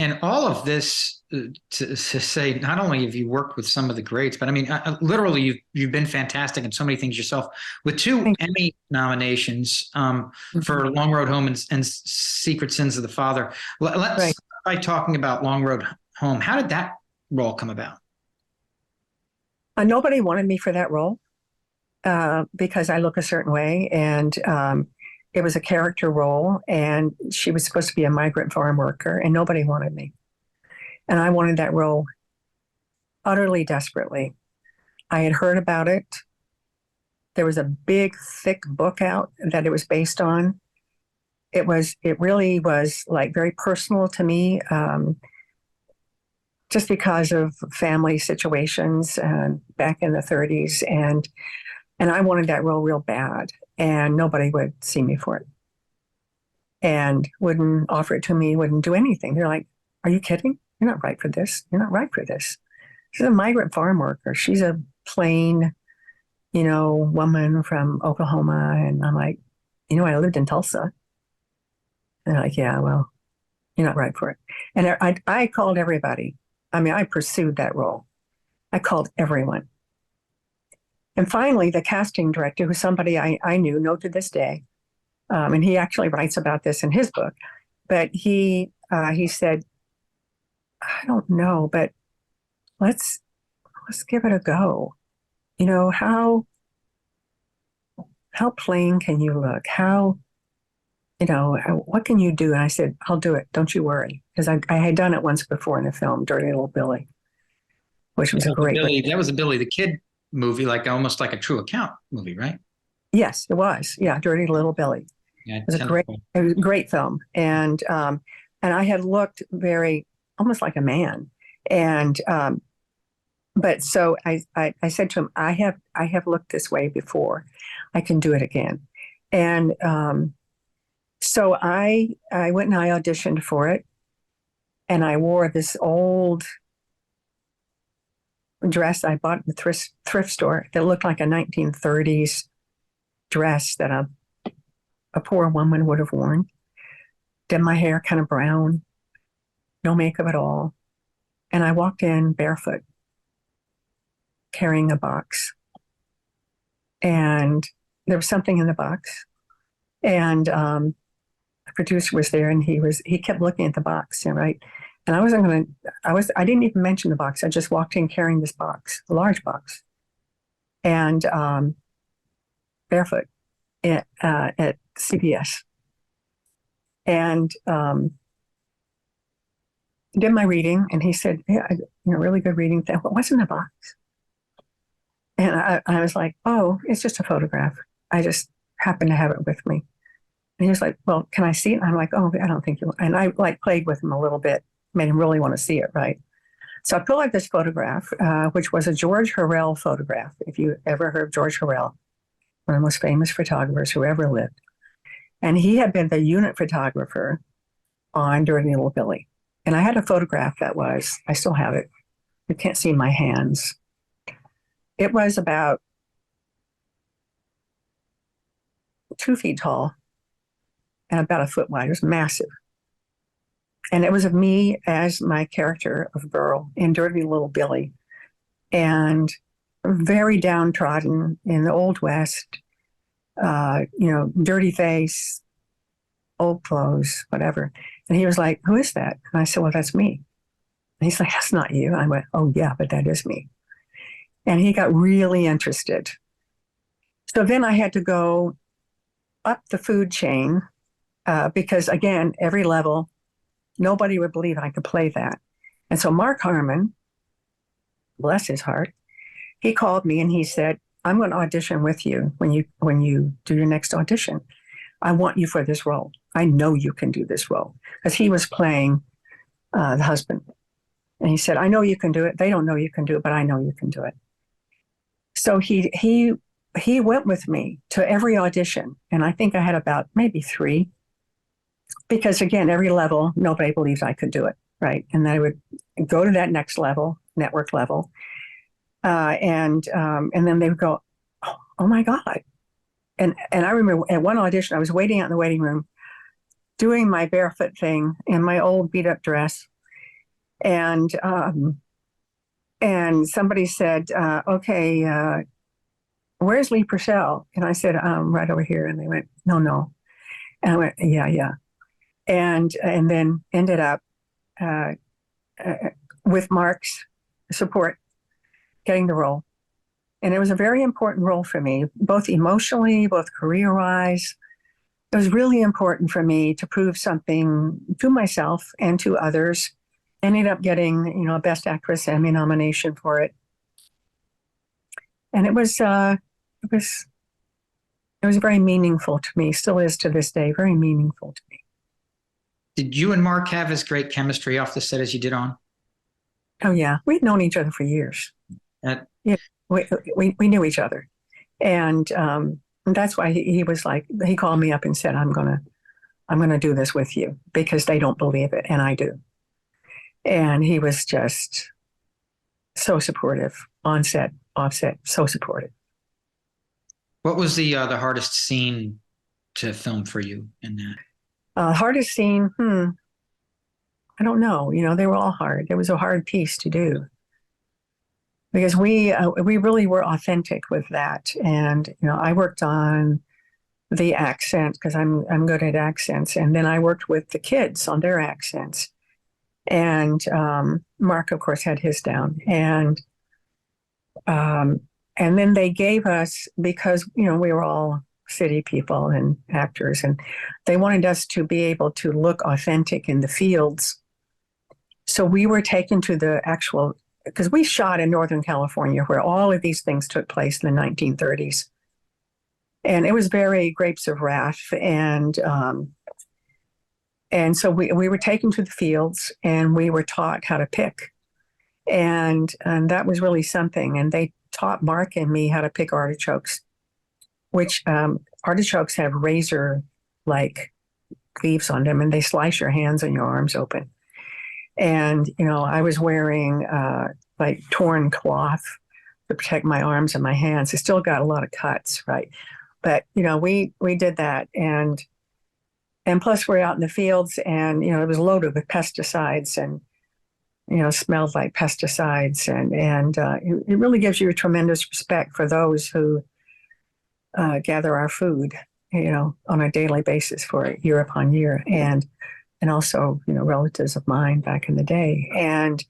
And all of this to say, not only have you worked with some of the greats, but I mean, literally, you've been fantastic in so many things yourself. With two Thank Emmy nominations you. for Long Road Home and Secret Sins of the Father. Let's Right. by talking about Long Road Home. How did that role come about? Nobody wanted me for that role because I look a certain way, and it was a character role, and she was supposed to be a migrant farm worker, and nobody wanted me. And I wanted that role utterly desperately. I had heard about it. There was a big, thick book out that it was based on. It really was like very personal to me, just because of family situations back in the 30s, and I wanted that role real bad, and nobody would see me for it, and wouldn't offer it to me, wouldn't do anything. They're like, "Are you kidding? You're not right for this. You're not right for this." She's a migrant farm worker. She's a plain, woman from Oklahoma. And I'm like, I lived in Tulsa. And they're like, "Yeah, well, you're not right for it." And I called everybody. I mean, I pursued that role. I called everyone. And finally, the casting director, who's somebody I know to this day, and he actually writes about this in his book, but he said, "I don't know, but let's give it a go. How plain can you look? What can you do?" And I said, "I'll do it. Don't you worry." Because I had done it once before in a film, Dirty Little Billy, which was a great. That was a Billy the Kid movie, like almost like a true account movie, right? Yes, it was. Yeah, Dirty Little Billy. Yeah, It was it was a great film, and I had looked very almost like a man, and but so I said to him, I have looked this way before, I can do it again, and so I went and I auditioned for it, and I wore this old dress I bought in the thrift store that looked like a 1930s dress that a poor woman would have worn. Did my hair kind of brown, no makeup at all. And I walked in barefoot, carrying a box. And there was something in the box. And the producer was there, and he kept looking at the box, right? And I didn't even mention the box. I just walked in carrying this box, a large box, and barefoot at CBS. And did my reading, and he said, "Yeah, really good reading. What's in the box?" And I was like, "Oh, it's just a photograph. I just happen to have it with me." And he was like, "Well, can I see it?" And I'm like, "Oh, I don't think you will." And I like played with him a little bit, made him really want to see it, right? So I pulled out this photograph, which was a George Harrell photograph. If you ever heard of George Harrell, one of the most famous photographers who ever lived. And he had been the unit photographer on Dirty Little Billy. And I had a photograph I still have it. You can't see my hands. It was about 2 feet tall and about a foot wide. It was massive. And it was of me as my character of Burl in Dirty Little Billy. And very downtrodden in the Old West, dirty face, old clothes, whatever. And he was like, "Who is that?" And I said, "Well, that's me." And he's like, "That's not you." I went, "Oh, yeah, but that is me." And he got really interested. So then I had to go up the food chain because, again, every level, nobody would believe I could play that. And so Mark Harmon, bless his heart, he called me and he said, "I'm going to audition with you when you do your next audition. I want you for this role. I know you can do this role." Because he was playing the husband. And he said, "I know you can do it. They don't know you can do it, but I know you can do it." So he went with me to every audition. And I think I had about maybe 3. Because again, every level, nobody believed I could do it, right? And I would go to that next level, network level. And then they would go, "Oh my God." And I remember at one audition, I was waiting out in the waiting room, doing my barefoot thing in my old beat up dress. And somebody said, "Okay, where's Lee Purcell?" And I said, "Right over here." And they went, "No, no." And I went, "Yeah, yeah." And then ended up uh, uh, with Mark's support getting the role. And it was a very important role for me, both emotionally, both career-wise. It was really important for me to prove something to myself and to others. Ended up getting, a Best Actress Emmy nomination for it. And it was it was very meaningful to me, still is to this day, very meaningful to me. Did you and Mark have as great chemistry off the set as you did on? Oh yeah, we'd known each other for years. Uh, Yeah, we knew each other, and that's why he was like, he called me up and said, I'm gonna do this with you because they don't believe it, and I do. And he was just so supportive on set, off set, so supportive. what was the hardest scene to film for you in that? Hardest scene, I don't know. They were all hard. It was a hard piece to do because we really were authentic with that. And I worked on the accent because I'm good at accents, and then I worked with the kids on their accents. And Mark, of course, had his down, um, and then they gave us, because we were all city people and actors, and they wanted us to be able to look authentic in the fields. So we were taken to the actual, because we shot in Northern California where all of these things took place in the 1930s. And it was very Grapes of Wrath. And so we were taken to the fields and we were taught how to pick. And that was really something. And they taught Mark and me how to pick artichokes, which artichokes have razor like leaves on them and they slice your hands and your arms open. And, I was wearing like torn cloth to protect my arms and my hands. I still got a lot of cuts, right? But, we did that. And plus we're out in the fields and, it was loaded with pesticides and, smelled like pesticides. And it really gives you a tremendous respect for those who gather our food, on a daily basis for year upon year. And also, relatives of mine back in the day. And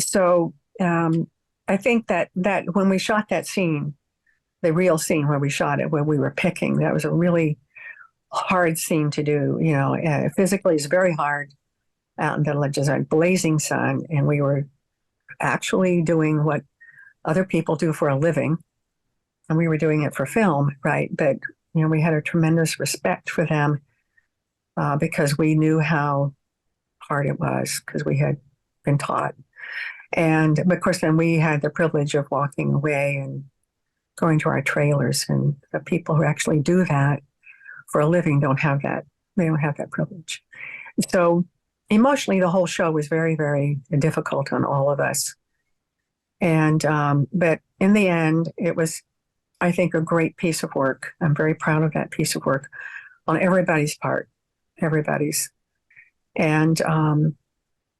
so I think that when we shot that scene, the real scene where we shot it, where we were picking, that was a really hard scene to do. Physically, it's very hard out in the just a blazing sun, and we were actually doing what other people do for a living, and we were doing it for film, right? But we had a tremendous respect for them. Because we knew how hard it was because we had been taught. And of course, then we had the privilege of walking away and going to our trailers. And the people who actually do that for a living don't have that. They don't have that privilege. So emotionally, the whole show was very, very difficult on all of us. And but in the end, it was, I think, a great piece of work. I'm very proud of that piece of work on everybody's part. Everybody's. And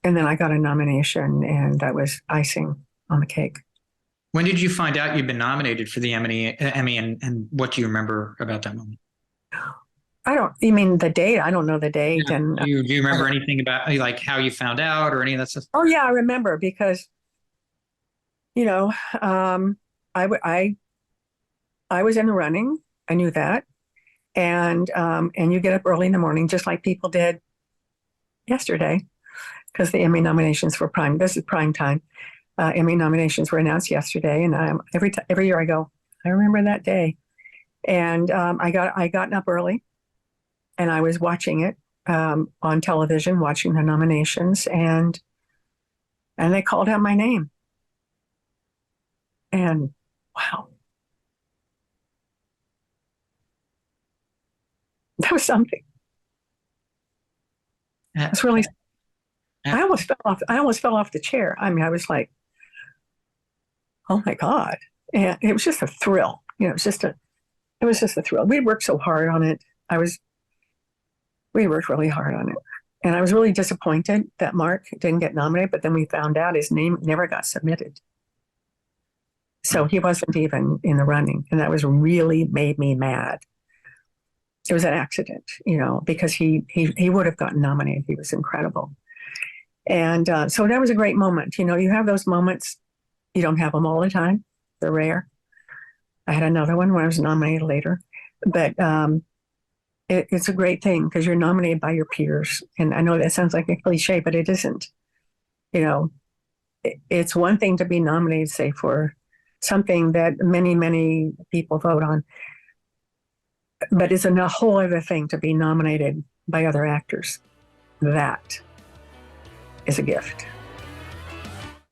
then I got a nomination, and that was icing on the cake. When did you find out you'd been nominated for the Emmy, and what do you remember about that moment? You mean the date? I don't know the date. Yeah. And Do you remember anything about like how you found out or any of that stuff? oh yeah, I remember because I was in the running. I knew that. And you get up early in the morning, just like people did yesterday, because the Emmy nominations for prime. This is prime time. Emmy nominations were announced yesterday, and every year I go, I remember that day. And I gotten up early, and I was watching it on television, watching the nominations, and they called out my name, and wow. That was something. It's really. I almost fell off. I almost fell off the chair. I mean, I was like, "Oh my God!" And it was just a thrill. It was just a. It was just a thrill. We worked so hard on it. We worked really hard on it, And I was really disappointed that Mark didn't get nominated, but then we found out his name never got submitted. So he wasn't even in the running. And that was really made me mad. It was an accident, because he would have gotten nominated. He was incredible. And so that was a great moment. You have those moments. You don't have them all the time. They're rare. I had another one when I was nominated later. But it's a great thing because you're nominated by your peers. And I know that sounds like a cliche, but it isn't. It's one thing to be nominated, say, for something that many, many people vote on. But it's a whole other thing to be nominated by other actors. That is a gift.